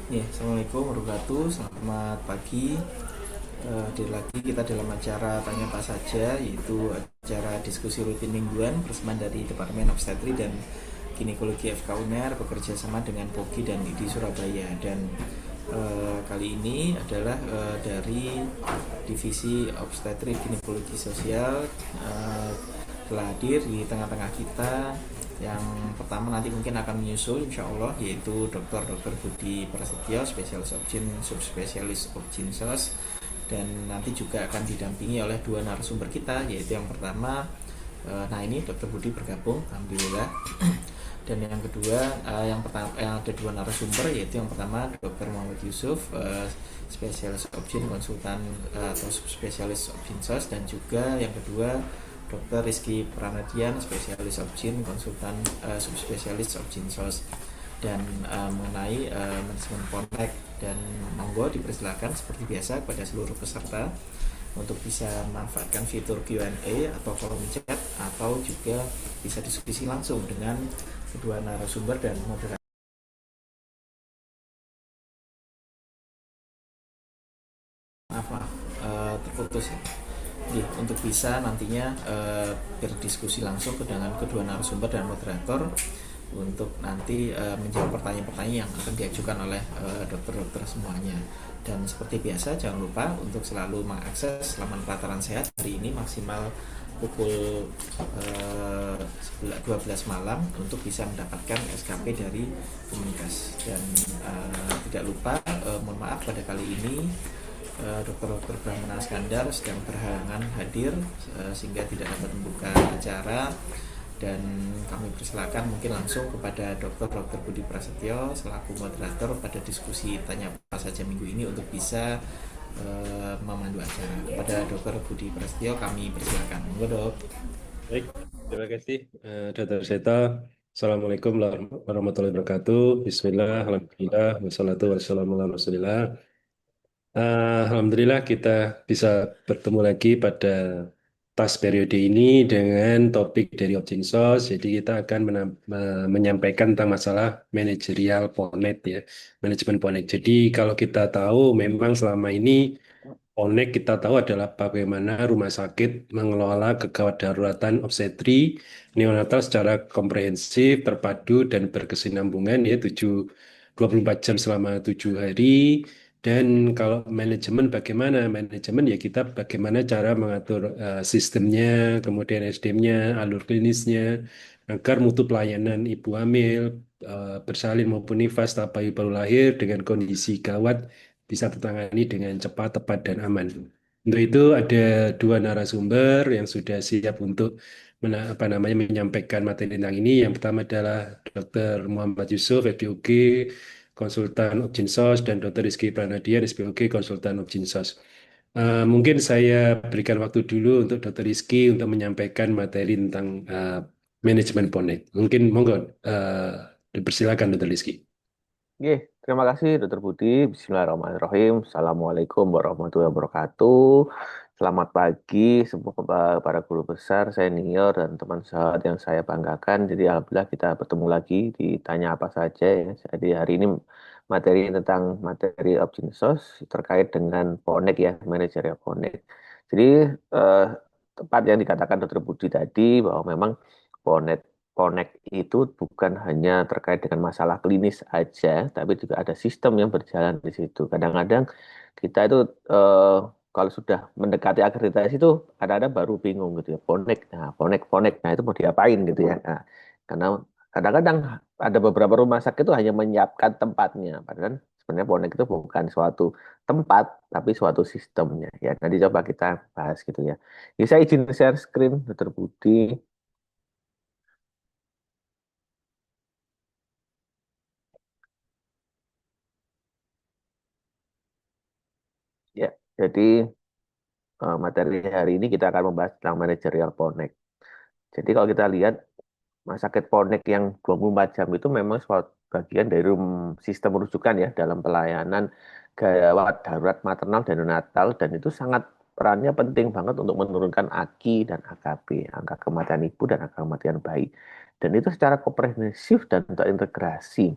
Ya, Assalamualaikum warahmatullahi wabarakatuh. Selamat pagi. Hadir lagi kita dalam acara Tanya Apa Saja, yaitu acara diskusi rutin mingguan bersama dari Departemen Obstetri dan Ginekologi FK UNER bekerja sama dengan POGI dan IDI Surabaya. Dan kali ini adalah dari Divisi Obstetri Ginekologi Sosial telah hadir di tengah-tengah kita. Yang pertama nanti mungkin akan menyusul insya Allah, yaitu Dr. Budi Prasetyo, spesialis obgyn, subspesialis obgyn sos, dan nanti juga akan didampingi oleh dua narasumber kita, yaitu yang pertama nah ini Dr. Budi bergabung alhamdulillah. Dan yang kedua yang pertama yang ada dua narasumber, yaitu yang pertama Dr. Muhammad Yusuf, spesialis obgyn konsultan atau spesialis obgyn sos, dan juga yang kedua Dr. Rizky Pranadian, spesialis obgyn konsultan subspesialis obgyn sos. Dan mengenai manajemen kontak, dan monggo dipersilakan seperti biasa kepada seluruh peserta untuk bisa memanfaatkan fitur Q&A atau kolom chat, atau juga bisa diskusi langsung dengan kedua narasumber dan moderator. Maaf, terputus ya. Jadi, untuk bisa nantinya berdiskusi langsung dengan kedua narasumber dan moderator untuk nanti menjawab pertanyaan-pertanyaan yang akan diajukan oleh dokter-dokter semuanya. Dan seperti biasa jangan lupa untuk selalu mengakses laman Pelataran Sehat hari ini maksimal pukul 12 malam untuk bisa mendapatkan SKP dari Komunitas. Dan tidak lupa, mohon maaf pada kali ini Dr. Brahmana Skandar sedang berhalangan hadir sehingga tidak dapat membuka acara, dan kami persilakan mungkin langsung kepada Dr. Budi Prasetyo selaku moderator pada diskusi Tanya Apa Saja minggu ini untuk bisa memandu acara. Kepada Dr. Budi Prasetyo kami persilakan. Monggo, Dok. Baik, terima kasih Dr. Seta. Assalamualaikum warahmatullahi wabarakatuh. Bismillah, alhamdulillah, wassalatu wassalamu ala rasulillah. Alhamdulillah kita bisa bertemu lagi pada tas periode ini dengan topik dari Objinsos. Jadi kita akan menyampaikan tentang masalah manajerial PONET ya, manajemen PONET. Jadi kalau kita tahu memang selama ini ONEK kita tahu adalah bagaimana rumah sakit mengelola kegawat daruratan obstetri neonatal secara komprehensif, terpadu, dan berkesinambungan ya 24 jam selama 7 hari. Dan kalau manajemen bagaimana? Manajemen ya kita bagaimana cara mengatur sistemnya, kemudian SDM-nya, alur klinisnya, agar mutu pelayanan ibu hamil, bersalin maupun nifas bayi baru lahir dengan kondisi gawat bisa tertangani dengan cepat, tepat, dan aman. Untuk itu ada dua narasumber yang sudah siap untuk menyampaikan materi tentang ini. Yang pertama adalah Dr. Muhammad Yusuf, FPOG, konsultan Objinsos, dan Dr. Rizky Pranadian, SPOG, konsultan Objinsos. Mungkin saya berikan waktu dulu untuk Dr. Rizky untuk menyampaikan materi tentang manajemen Ponet. Mungkin monggo dipersilakan Dr. Rizky. Oke, terima kasih Dr. Budi. Bismillahirrahmanirrahim. Assalamualaikum warahmatullahi wabarakatuh. Selamat pagi semua para guru besar, senior, dan teman sahabat yang saya banggakan. Jadi alhamdulillah kita bertemu lagi di Tanya Apa Saja ya. Jadi hari ini materi tentang materi Objinsos terkait dengan PONEK ya, manajerial PONEK. Jadi eh, tepat yang dikatakan Dr. Budi tadi bahwa memang PONEK Connect itu bukan hanya terkait dengan masalah klinis aja, tapi juga ada sistem yang berjalan di situ. Kadang-kadang kita itu eh, kalau sudah mendekati akreditasi itu kadang-kadang baru bingung gitu ya. Connect, nah itu mau diapain gitu ya. Nah, karena kadang-kadang ada beberapa rumah sakit itu hanya menyiapkan tempatnya, padahal sebenarnya Connect itu bukan suatu tempat, tapi suatu sistemnya. Ya, nanti coba kita bahas gitu ya. Jadi saya izin share screen, Dr. Budi. Ya, jadi materi hari ini kita akan membahas tentang manajerial Ponek. Jadi kalau kita lihat rumah sakit Ponek yang 24 jam itu memang suatu bagian dari sistem rujukan ya dalam pelayanan gawat darurat maternal dan neonatal, dan itu sangat perannya penting banget untuk menurunkan AKI dan AKB, angka kematian ibu dan angka kematian bayi. Dan itu secara komprehensif dan terintegrasi.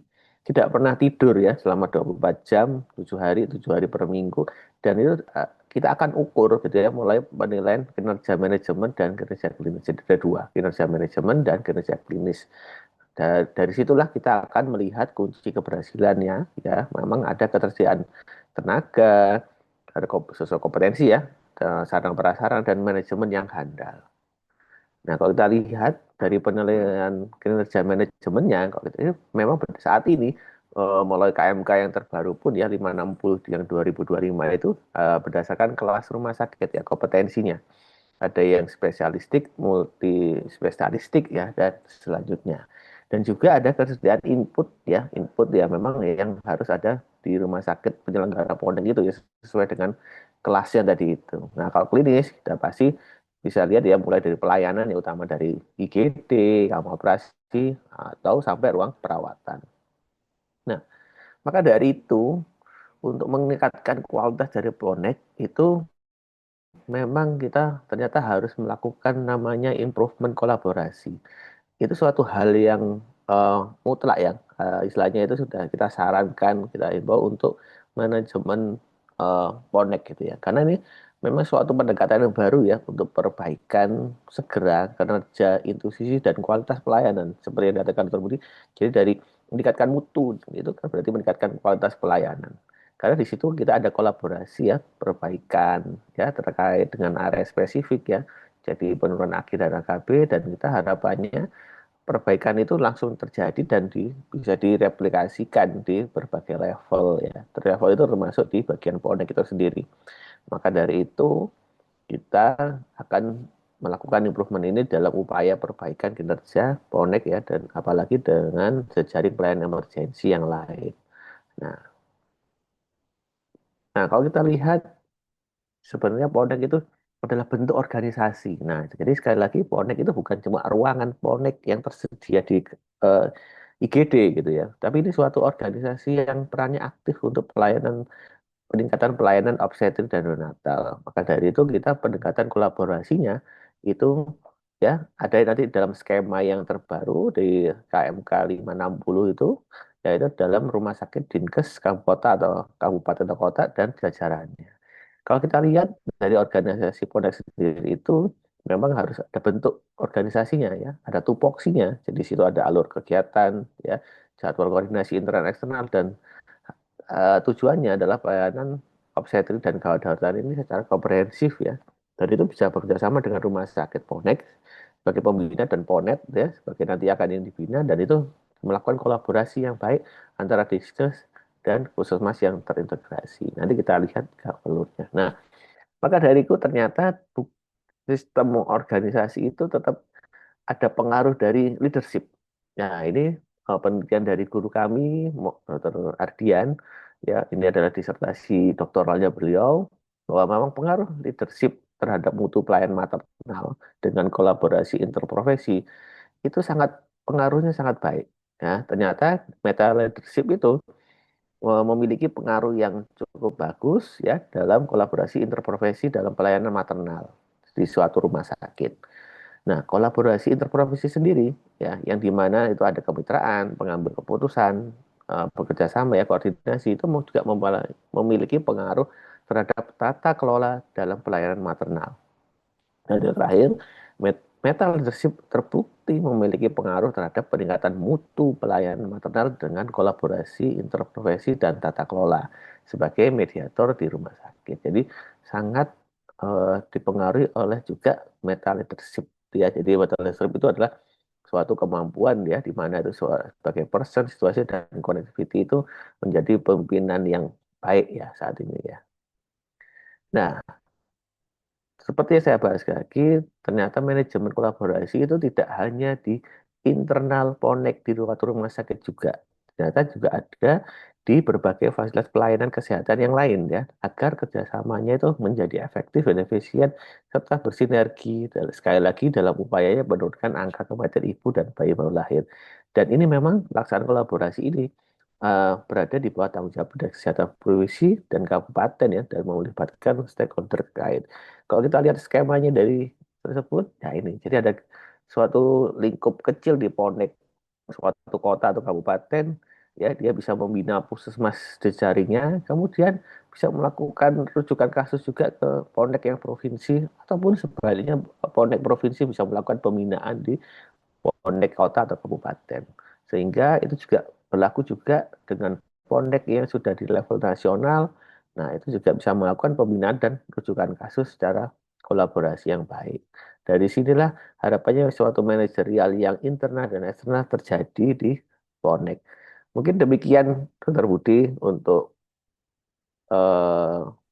tidak pernah tidur ya selama 24 jam, 7 hari per minggu. Dan itu kita akan ukur gitu ya, mulai penilaian kinerja manajemen dan kinerja klinis. Jadi ada dua, kinerja manajemen dan kinerja klinis. Dari situlah kita akan melihat kunci keberhasilannya ya. Memang ada ketersediaan tenaga, ada sesuai kompetensi ya, sarana prasarana dan manajemen yang handal. Nah, kalau kita lihat dari penilaian kinerja manajemennya, kalau kita, memang saat ini mulai KMK yang terbaru pun ya 560 yang 2025 itu berdasarkan kelas rumah sakit ya kompetensinya. Ada yang spesialistik, multi spesialistik ya dan selanjutnya. Dan juga ada ketersediaan input ya memang yang harus ada di rumah sakit penyelenggara PONEK itu ya sesuai dengan kelasnya tadi itu. Nah, kalau klinis kita pasti bisa lihat ya mulai dari pelayanan ya utama dari IGD, kamar operasi atau sampai ruang perawatan. Nah, maka dari itu untuk meningkatkan kualitas dari PONEK itu memang kita ternyata harus melakukan namanya improvement kolaborasi. Itu suatu hal yang mutlak ya, istilahnya itu sudah kita sarankan, kita himbau untuk manajemen Ponek gitu ya. Karena ini memang suatu pendekatan yang baru ya untuk perbaikan segera kinerja institusi dan kualitas pelayanan seperti yang dikatakan Dr. Budi. Jadi dari meningkatkan mutu itu kan berarti meningkatkan kualitas pelayanan. Karena di situ kita ada kolaborasi ya, perbaikan ya terkait dengan area spesifik ya. Jadi penurunan AKI dan AKB dan kita harapannya perbaikan itu langsung terjadi dan bisa direplikasikan di berbagai level ya. Level itu termasuk di bagian Polnek itu sendiri. Maka dari itu kita akan melakukan improvement ini dalam upaya perbaikan kinerja Polnek ya dan apalagi dengan jejaring pelayanan emergensi yang lain. Nah, nah kalau kita lihat sebenarnya Polnek itu adalah bentuk organisasi. Nah, jadi sekali lagi Polnek itu bukan cuma ruangan Polnek yang tersedia di eh, IGD gitu ya, tapi ini suatu organisasi yang perannya aktif untuk peningkatan pelayanan obstetrik dan neonatal. Maka dari itu kita pendekatan kolaborasinya itu ya ada nanti dalam skema yang terbaru di KMK 560 itu yaitu dalam rumah sakit Dinkes kabupaten atau kota dan jajarannya. Kalau kita lihat dari organisasi Polda sendiri itu memang harus ada bentuk organisasinya ya, ada tupoksinya. Jadi di situ ada alur kegiatan ya, jadwal koordinasi internal eksternal dan tujuannya adalah pelayanan obstetrik dan gawat darurat ini secara komprehensif ya. Dan itu bisa bekerja sama dengan rumah sakit Ponek sebagai pembina dan Ponet ya sebagai nanti akan yang dibina dan itu melakukan kolaborasi yang baik antara Dinkes dan puskesmas yang terintegrasi. Nanti kita lihat alurnya. Nah, maka dari itu ternyata sistem organisasi itu tetap ada pengaruh dari leadership. Nah, ini penelitian dari guru kami, Dr. Ardian, ya ini adalah disertasi doktoralnya beliau, bahwa memang pengaruh leadership terhadap mutu pelayanan maternal dengan kolaborasi interprofesi itu sangat pengaruhnya sangat baik. Ya, ternyata meta leadership itu memiliki pengaruh yang cukup bagus ya dalam kolaborasi interprofesi dalam pelayanan maternal di suatu rumah sakit. Nah, kolaborasi interprofesi sendiri ya yang di mana itu ada kemitraan, pengambil keputusan, bekerja sama ya koordinasi itu juga memiliki pengaruh terhadap tata kelola dalam pelayanan maternal. Dan yang terakhir, metal leadership terbukti memiliki pengaruh terhadap peningkatan mutu pelayanan maternal dengan kolaborasi interprofesi dan tata kelola sebagai mediator di rumah sakit. Jadi sangat dipengaruhi oleh juga metal leadership ya. Jadi metal leadership itu adalah suatu kemampuan ya di mana itu sebagai person, situasi dan connectivity itu menjadi pemimpinan yang baik ya saat ini ya. Nah, seperti yang saya bahas lagi, ternyata manajemen kolaborasi itu tidak hanya di internal Ponek di suatu rumah sakit juga. Ternyata juga ada di berbagai fasilitas pelayanan kesehatan yang lain ya, agar kerjasamanya itu menjadi efektif dan efisien serta bersinergi. Dan sekali lagi dalam upayanya menurunkan angka kematian ibu dan bayi baru lahir. Dan ini memang pelaksanaan kolaborasi ini berada di bawah tanggung jawab Dinas Kesehatan Provinsi dan Kabupaten ya, dan melibatkan stakeholder terkait. Kalau kita lihat skemanya dari tersebut, ya ini. Jadi ada suatu lingkup kecil di Ponek, suatu kota atau kabupaten ya dia bisa membina puskesmas jejaringnya, kemudian bisa melakukan rujukan kasus juga ke Polnek yang provinsi, ataupun sebaliknya Polnek provinsi bisa melakukan pembinaan di Polnek kota atau kabupaten. Sehingga itu juga berlaku juga dengan Polnek yang sudah di level nasional. Nah, itu juga bisa melakukan pembinaan dan rujukan kasus secara kolaborasi yang baik. Dari sinilah harapannya suatu manajerial yang internal dan eksternal terjadi di Polnek. Mungkin demikian, Dr. Budi, untuk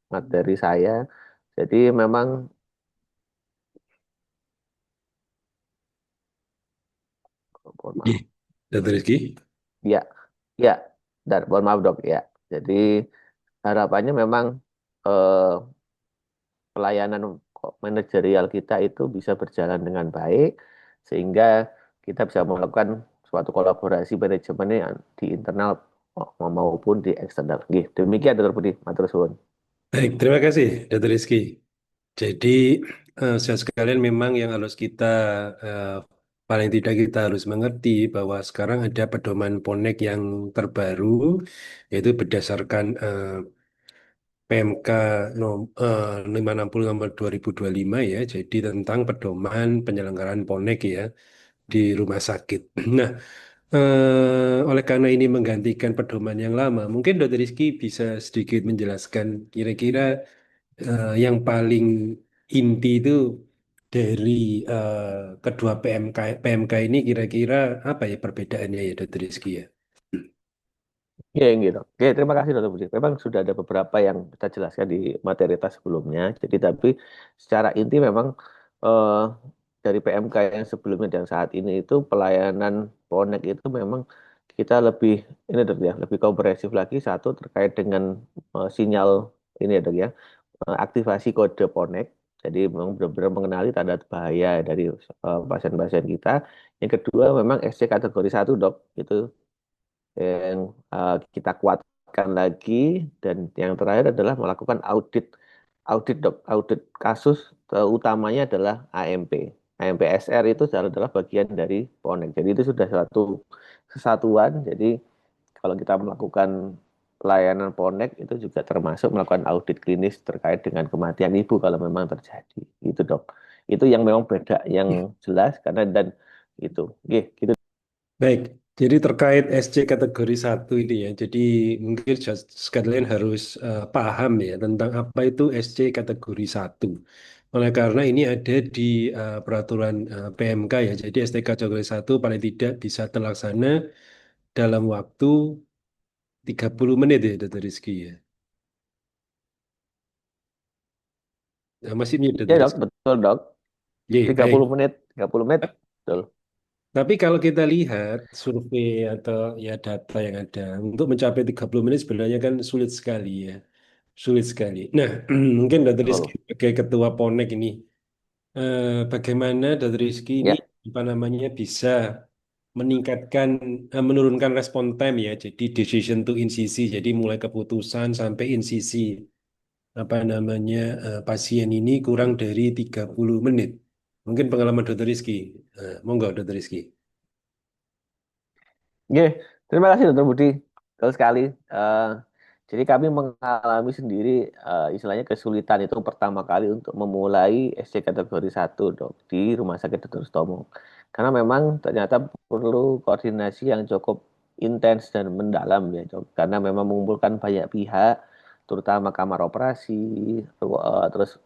materi saya. Jadi memang, mohon Iya, maaf, Dr. Rizky. ya, ya, dan mohon maaf dok, ya. Jadi harapannya memang eh, pelayanan manajerial kita itu bisa berjalan dengan baik, sehingga kita bisa melakukan suatu kolaborasi manajemen yang di internal maupun di eksternal. Gitu. Demikian, Dr. Budi. Matur suwun. Baik, terima kasih, Dr. Rizky. Jadi, saya sekalian memang yang harus kita, eh, paling tidak kita harus mengerti bahwa sekarang ada pedoman PONEK yang terbaru, yaitu berdasarkan PMK 560 nomor 2025 ya, jadi tentang pedoman penyelenggaraan PONEK ya di rumah sakit. Nah, oleh karena ini menggantikan pedoman yang lama, mungkin Dr. Rizky bisa sedikit menjelaskan kira-kira yang paling inti itu dari kedua PMK ini kira-kira apa ya perbedaannya ya Dr. Rizky ya? Ya, yang gitu. Oke, terima kasih Dr. Budi. Memang sudah ada beberapa yang kita jelaskan di materi tas sebelumnya. Jadi, tapi secara inti memang eh, dari PMK yang sebelumnya dan saat ini itu pelayanan Ponek itu memang kita lebih ini dok ya, lebih komprehensif lagi satu terkait dengan sinyal ini ya dok ya, aktivasi kode Ponek. Jadi memang benar-benar mengenali tanda bahaya dari pasien-pasien kita. Yang kedua memang SC kategori satu dok, itu yang kita kuatkan lagi, dan yang terakhir adalah melakukan audit audit dok, audit kasus, utamanya adalah AMP. AMPSR itu adalah bagian dari PONEK. Jadi itu sudah satu kesatuan. Jadi kalau kita melakukan pelayanan PONEK itu juga termasuk melakukan audit klinis terkait dengan kematian ibu kalau memang terjadi. Itu dok. Itu yang memang beda yang jelas karena dan itu. Oke, gitu. Baik, jadi terkait SC kategori satu ini ya, jadi mungkin sekalian harus paham ya tentang apa itu SC kategori satu. Oleh karena ini ada di peraturan PMK ya, jadi SC kategori satu paling tidak bisa terlaksana dalam waktu 30 menit ya, Dr. Rizky ya. Nah, masih mute, Ya Dr. dok, Rizky. betul dok. Oke, 30 baik. menit, 30 menit. Betul. Tapi kalau kita lihat survei atau ya data yang ada, untuk mencapai 30 menit sebenarnya kan sulit sekali ya. Sulit sekali. Nah, mungkin Dr. Rizky Betul. sebagai ketua PONEK ini, bagaimana Dr. Rizky ini Ya. apa namanya bisa meningkatkan, menurunkan respon time ya. Jadi decision to incisi, jadi mulai keputusan sampai insisi apa namanya pasien ini kurang dari 30 menit. Mungkin pengalaman Dr. Rizky. Monggo Dr. Rizky. Oke, terima kasih Dokter Budi. Betul sekali. Eh, jadi kami mengalami sendiri istilahnya kesulitan itu pertama kali untuk memulai SC kategori satu dok di Rumah Sakit Dr. Sutomo. Karena memang ternyata perlu koordinasi yang cukup intens dan mendalam ya dok. Karena memang mengumpulkan banyak pihak, terutama kamar operasi, terus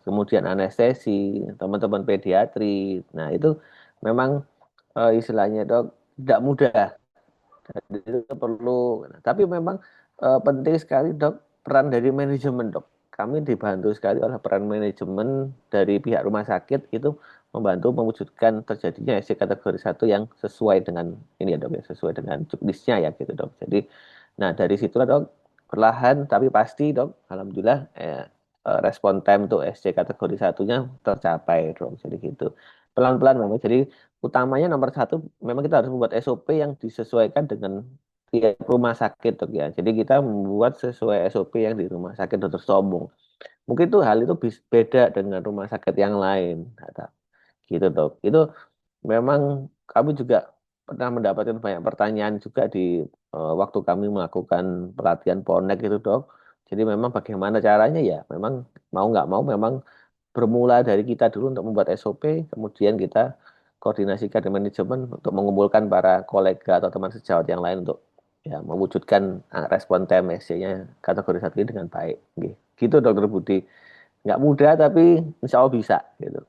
kemudian anestesi, teman-teman pediatri. Nah itu memang istilahnya dok tidak mudah. Jadi itu perlu. Tapi memang penting sekali dok peran dari manajemen dok. Kami dibantu sekali oleh peran manajemen dari pihak rumah sakit itu membantu mewujudkan terjadinya SC kategori satu yang sesuai dengan ini ya dok ya, sesuai dengan checklistnya ya gitu dok. Jadi, nah dari situlah dok perlahan tapi pasti dok, alhamdulillah respon time tuh SC kategori satunya tercapai dok. Jadi gitu. Pelan-pelan memang. Jadi utamanya nomor satu memang kita harus membuat SOP yang disesuaikan dengan tiap rumah sakit dok ya. Jadi kita membuat sesuai SOP yang di rumah sakit Dr. Sombong. Mungkin tuh hal itu beda dengan rumah sakit yang lain. Gitu dok. Itu memang kami juga pernah mendapatkan banyak pertanyaan juga di waktu kami melakukan pelatihan Ponek itu dok. Jadi memang bagaimana caranya ya, memang mau nggak mau memang bermula dari kita dulu untuk membuat SOP, kemudian kita koordinasikan dengan manajemen untuk mengumpulkan para kolega atau teman sejawat yang lain untuk ya mewujudkan respon TMSC-nya kategori satu ini dengan baik. Gitu Dokter Budi. Nggak mudah tapi insya Allah bisa gitu.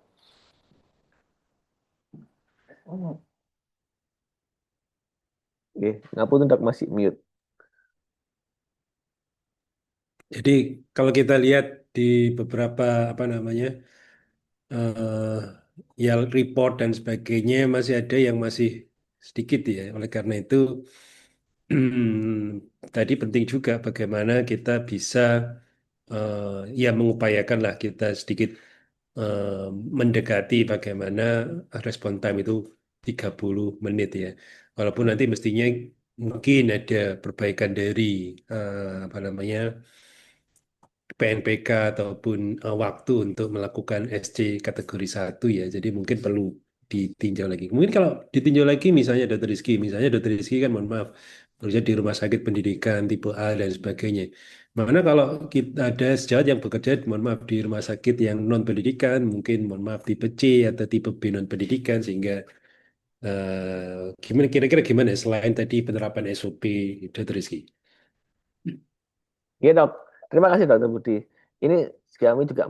Oke, ngapunten dok masih mute. Jadi kalau kita lihat di beberapa apa namanya eh ya report dan sebagainya masih ada yang masih sedikit ya. Oleh karena itu tadi penting juga bagaimana kita bisa eh, ya mengupayakan lah kita sedikit eh, mendekati bagaimana respon time itu 30 menit ya. Walaupun nanti mestinya mungkin ada perbaikan dari apa namanya PNPK ataupun waktu untuk melakukan SC kategori satu ya. Jadi mungkin perlu ditinjau lagi. Mungkin kalau ditinjau lagi misalnya Dokter Rizky kan mohon maaf bekerja di rumah sakit pendidikan tipe A dan sebagainya. Mana kalau kita ada sejawat yang bekerja mohon maaf di rumah sakit yang non pendidikan, mungkin mohon maaf tipe C atau tipe B non pendidikan sehingga gimana kira-kira gimana ya, selain tadi penerapan SOP Dokter Rizky? Iya dok, terima kasih dokter Budi. Ini kami juga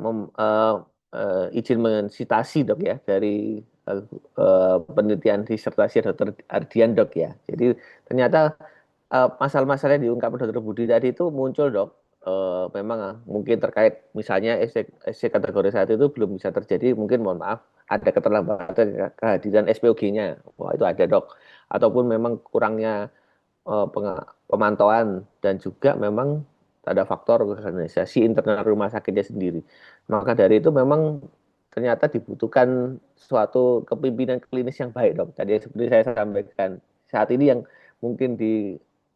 izin mensitasi dok ya dari eh, penelitian disertasi dokter Ardian dok ya. Jadi ternyata masalah-masalah yang diungkapkan dokter Budi tadi itu muncul dok. Memang mungkin terkait misalnya SC kategori saat itu belum bisa terjadi, mungkin mohon maaf ada keterlambatan kehadiran SPOG-nya. Wah itu ada dok. Ataupun memang kurangnya pemantauan dan juga memang ada faktor organisasi internal rumah sakitnya sendiri. Maka dari itu memang ternyata dibutuhkan suatu kepemimpinan klinis yang baik, dok. Tadi seperti saya sampaikan, saat ini yang mungkin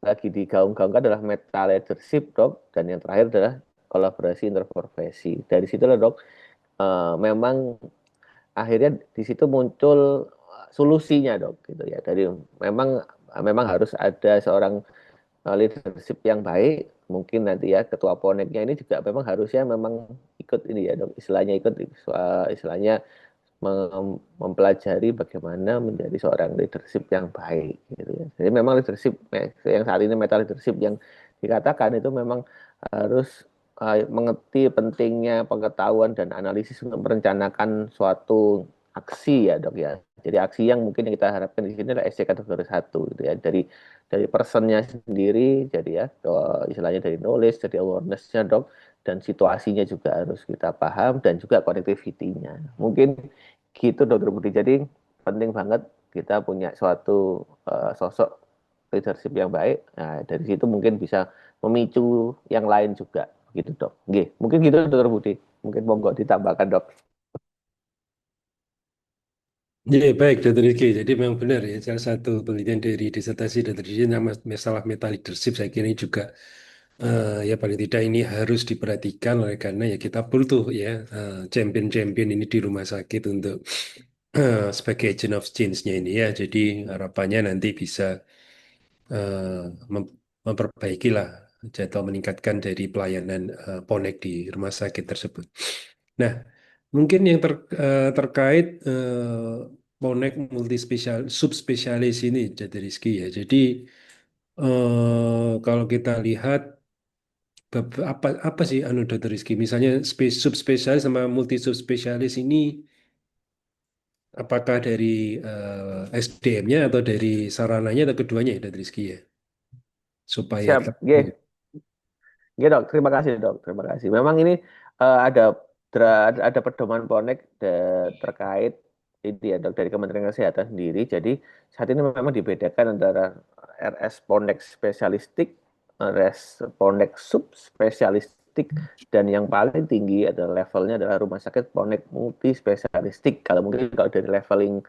lagi digaung-gaungkan adalah meta leadership, dok, dan yang terakhir adalah kolaborasi interprofesi. Dari situlah, dok, memang akhirnya di situ muncul solusinya, dok, gitu ya. Dari memang memang harus ada seorang leadership yang baik, mungkin nanti ya ketua poneknya ini juga memang harusnya memang ikut ini ya dok, istilahnya ikut istilahnya mempelajari bagaimana menjadi seorang leadership yang baik gitu ya. Jadi memang leadership yang saat ini meta leadership yang dikatakan itu memang harus mengerti pentingnya pengetahuan dan analisis untuk merencanakan suatu aksi ya dok ya. Jadi aksi yang mungkin yang kita harapkan di sini adalah SC kategori satu gitu ya. Dari personnya sendiri, jadi ya istilahnya dari knowledge, dari awareness-nya dok, dan situasinya juga harus kita paham dan juga connectivity-nya. Mungkin gitu dokter Budi. Jadi penting banget kita punya suatu sosok leadership yang baik. Nah, dari situ mungkin bisa memicu yang lain juga gitu dok. Oke, mungkin gitu dokter Budi. Mungkin monggo ditambahkan dok. Ya, baik, Dr. Rizky. Jadi memang benar ya, salah satu penelitian dari disertasi Dr. Rizky tentang masalah meta leadership, saya kira ini juga ya paling tidak ini harus diperhatikan oleh karena ya kita butuh ya champion-champion ini di rumah sakit untuk sebagai agent of change-nya ini ya. Jadi harapannya nanti bisa eh, memperbaiki lah atau meningkatkan dari pelayanan ponek di rumah sakit tersebut. Nah, mungkin yang terkait bonek multispesial subspesialis ini jadi Rizky ya. Jadi kalau kita lihat apa sih anu dokter Rizky? Misalnya subspesialis sama multi subspesialis ini apakah dari SDM-nya atau dari sarananya atau keduanya ya dokter Rizky ya? Supaya Siap, Oke. Ya dok, terima kasih dok, terima kasih. Memang ini ada pedoman bonek terkait ini ya dok dari Kementerian Kesehatan sendiri. Jadi saat ini memang dibedakan antara RS Ponek spesialistik, RS Ponek subspesialistik, dan yang paling tinggi adalah levelnya adalah rumah sakit Ponek multispesialistik. Kalau mungkin kalau dari leveling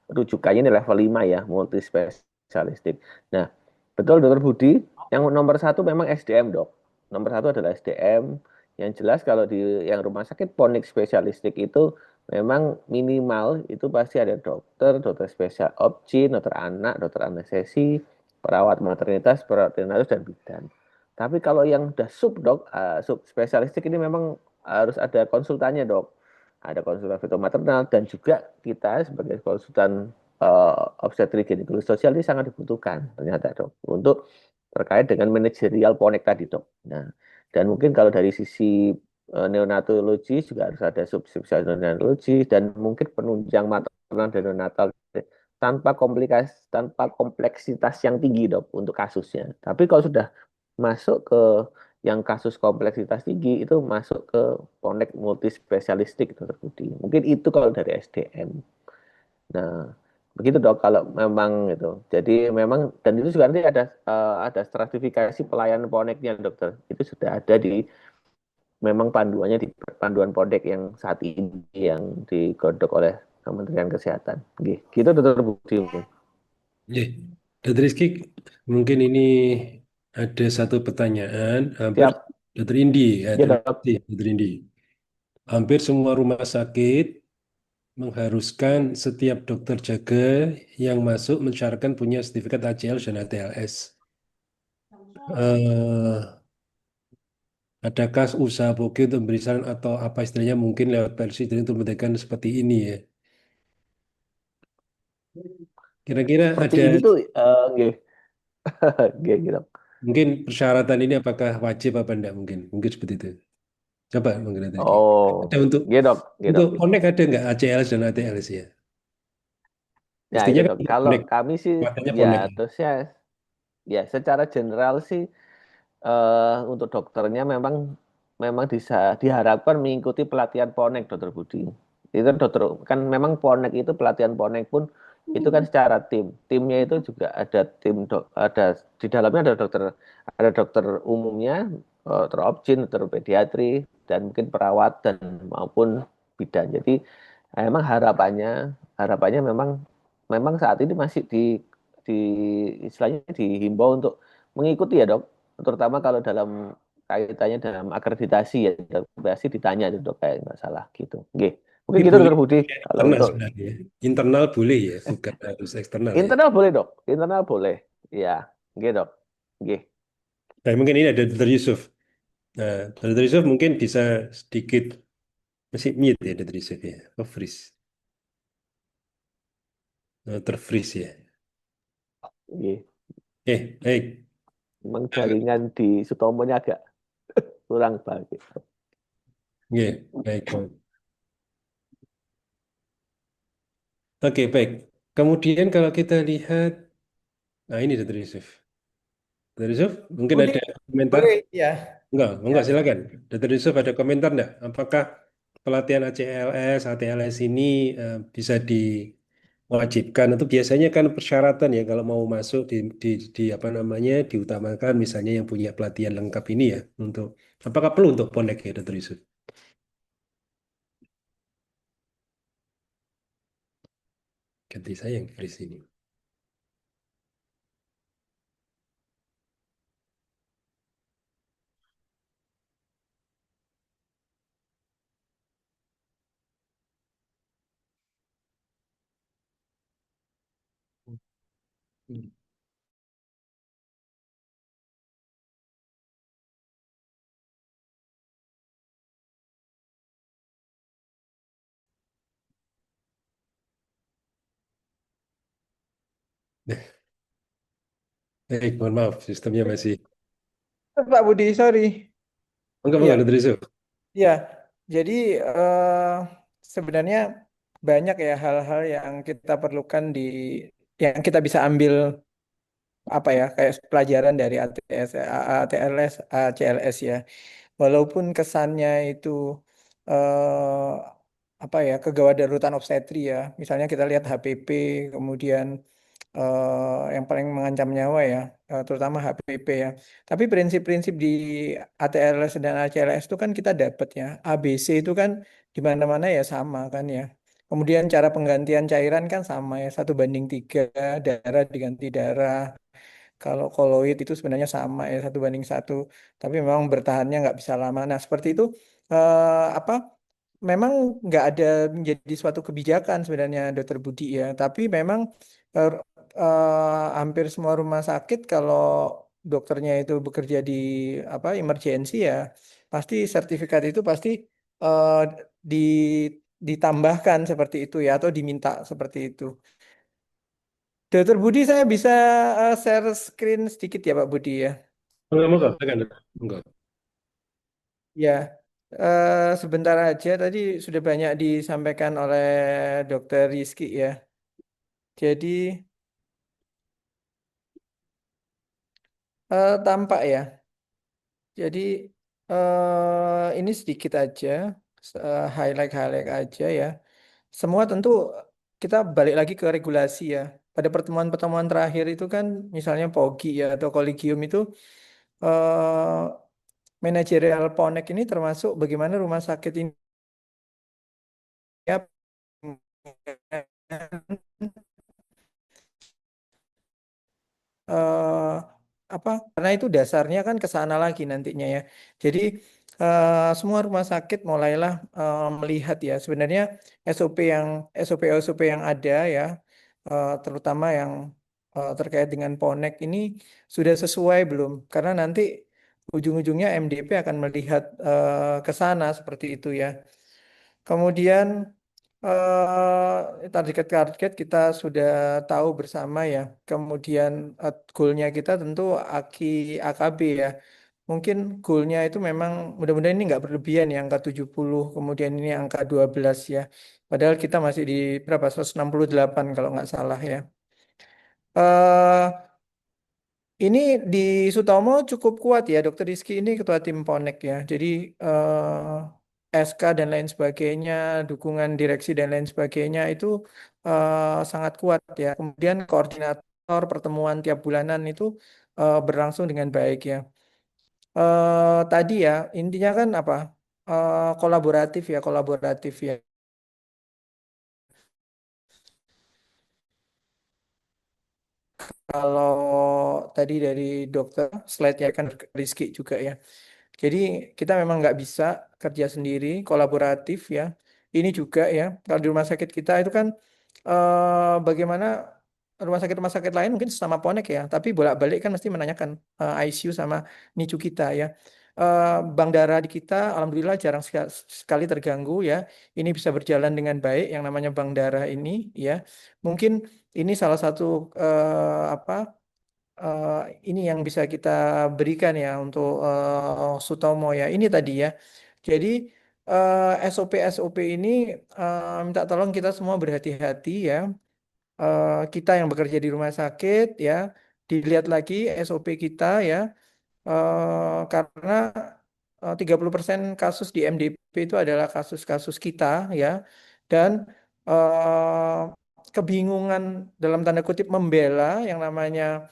rujukannya ini level 5 ya, multispesialistik. Nah, betul Dokter Budi, yang nomor satu memang SDM dok. Nomor satu adalah SDM. Yang jelas kalau di yang rumah sakit ponik spesialistik itu memang minimal itu pasti ada dokter, dokter spesial obgyn, dokter anak, dokter anestesi, perawat maternitas, perawat tenatus, dan bidan. Tapi kalau yang udah sub dok, sub spesialistik ini memang harus ada konsultannya dok. Ada konsultan fetal maternal dan juga kita sebagai konsultan obstetrik ginekologi sosial ini sangat dibutuhkan ternyata dok untuk terkait dengan manajerial ponek tadi dok. Nah, dan mungkin kalau dari sisi neonatologi juga harus ada subspesialis neonatologi dan mungkin penunjang maternal dan neonatal tanpa kompleksitas yang tinggi dok untuk kasusnya. Tapi kalau sudah masuk ke yang kasus kompleksitas tinggi itu masuk ke ponek multispesialistik dokter Budi. Mungkin itu kalau dari SDM. Nah, begitu dok kalau memang itu. Jadi memang dan itu juga nanti ada stratifikasi pelayanan poneknya dokter. Itu sudah ada di memang panduannya di panduan Pondek yang saat ini yang digodok oleh Kementerian Kesehatan. Gitu dokter Budi mungkin. Ya, Dr. Rizky, mungkin ini ada satu pertanyaan, hampir Siap. Dr. Indi, ya, Ya terima dok. kasih Dr. Indi. Hampir semua rumah sakit mengharuskan setiap dokter jaga yang masuk mensyaratkan punya sertifikat ACL dan ATLS. Eh, adakah usaha Bogi untuk memberi saran atau apa istilahnya mungkin lewat presiden untuk memberikan seperti ini ya? Kira-kira Seperti ada ini tuh nggih. Nggih gitu. mungkin persyaratan ini apakah wajib apa enggak mungkin? Mungkin seperti itu. Coba mungkin Dr. Rizky. Ada Oh, untuk nggih dok, nggih dok. Untuk connect ada nggak ACLS dan ATLS ya? Ya Mestinya itu kan dok. Kalau connect, kami sih makanya ya connect. terusnya ya secara general sih untuk dokternya memang memang diharapkan mengikuti pelatihan Ponek dokter Budi. Itu dokter kan memang Ponek itu pelatihan Ponek pun itu kan secara tim. Timnya itu juga ada tim ada di dalamnya ada dokter umumnya, dokter obgyn, dokter pediatri dan mungkin perawat dan maupun bidan. Jadi memang harapannya memang memang saat ini masih di istilahnya dihimbau untuk mengikuti ya dok, terutama kalau dalam kaitannya dalam akreditasi ya dok, pasti ditanya itu dok kayak nggak salah gitu. Oke. Mungkin Ini gitu boleh dokter Budi kalau internal untuk sebenarnya. Internal boleh ya, bukan harus eksternal ya. internal boleh dok, internal boleh, ya, oke dok, oke. Nah, mungkin ini ada Dr. Yusuf. Nah, Dr. Yusuf mungkin bisa sedikit masih mute ya Dr. Yusuf ya. Oh, freeze. Terfreeze ya. Oke. Baik. Memang jaringan di Sutomonya agak kurang bagus. Baik. Oke, baik. Kemudian kalau kita lihat, nah ini Dr. Yusuf. Dr. Yusuf, mungkin Boleh, ada komentar? boleh ya. Enggak, Ya. silakan. Dr. Yusuf ada komentar enggak? Apakah pelatihan ACLS, ATLS ini bisa diwajibkan? Untuk biasanya kan persyaratan ya kalau mau masuk di apa namanya diutamakan misalnya yang punya pelatihan lengkap ini ya untuk apakah perlu untuk Pondek ya Dr. Yusuf? Ganti saya yang freeze ini. Baik, mohon maaf sistemnya masih. Pak Budi, sorry. Enggak, Ya, Dr. Yusuf. ya. Jadi sebenarnya banyak ya hal-hal yang kita perlukan yang kita bisa ambil apa ya kayak pelajaran dari ATS, ATLS, ACLS ya. Walaupun kesannya itu eh, apa ya kegawat darurat obstetri ya. Misalnya kita lihat HPP, kemudian yang paling mengancam nyawa ya, terutama HPP ya. Tapi prinsip-prinsip di ATLS dan ACLS itu kan kita dapat ya. ABC itu kan di mana-mana ya sama kan ya. Kemudian cara penggantian cairan kan sama ya, 1:3, darah diganti darah. Kalau koloid itu sebenarnya sama ya, 1:1. Tapi memang bertahannya nggak bisa lama. Nah, seperti itu apa? memang nggak ada menjadi suatu kebijakan sebenarnya Dokter Budi ya, tapi memang eh, hampir semua rumah sakit kalau dokternya itu bekerja di apa emergency ya, pasti sertifikat itu pasti eh, di ditambahkan seperti itu ya atau diminta seperti itu. Dokter Budi saya bisa share screen sedikit ya Pak Budi ya. Enggak, enggak, silakan. Enggak. Ya, sebentar aja tadi sudah banyak disampaikan oleh Dokter Rizky ya. Jadi tampak ya. Jadi ini sedikit aja, highlight-highlight aja ya. Semua tentu kita balik lagi ke regulasi ya. Pada pertemuan-pertemuan terakhir itu kan, misalnya POGI ya atau Kolegium itu eh, manajerial PONEK ini termasuk bagaimana rumah sakit ini ya, eh, apa karena itu dasarnya kan ke sana lagi nantinya ya. Jadi semua rumah sakit mulailah melihat ya sebenarnya SOP yang ada ya, terutama yang terkait dengan PONEK ini sudah sesuai belum? Karena nanti ujung-ujungnya MDP akan melihat ke sana seperti itu ya. Kemudian target-target kita sudah tahu bersama ya. Kemudian goalnya kita tentu AKB ya. Mungkin goalnya itu memang mudah-mudahan ini nggak berlebihan ya angka 70, kemudian ini angka 12 ya. Padahal kita masih di berapa? 168 kalau nggak salah ya. eh ini di Sutomo cukup kuat ya, Dokter Rizky ini ketua tim Ponek ya. Jadi SK dan lain sebagainya, dukungan direksi dan lain sebagainya itu sangat kuat ya. Kemudian koordinator pertemuan tiap bulanan itu berlangsung dengan baik ya. Tadi ya intinya kan apa? Kolaboratif ya, kolaboratif ya. Kalau tadi dari dokter slide-nya kan Rizky juga ya. Jadi kita memang nggak bisa kerja sendiri, kolaboratif ya. Ini juga ya, kalau di rumah sakit kita itu kan bagaimana rumah sakit lain mungkin sama Ponek ya, tapi bolak-balik kan mesti menanyakan ICU sama NICU kita ya. Bank darah di kita, alhamdulillah jarang sekali terganggu ya. Ini bisa berjalan dengan baik, yang namanya bank darah ini ya. Mungkin ini salah satu apa? eh, ini yang bisa kita berikan ya untuk Sutomo ya. Ini tadi ya. Jadi SOP-SOP ini minta tolong kita semua berhati-hati ya. Kita yang bekerja di rumah sakit ya, dilihat lagi SOP kita ya. Karena 30% kasus di MDP itu adalah kasus-kasus kita ya. Dan eh, kebingungan dalam tanda kutip membela yang namanya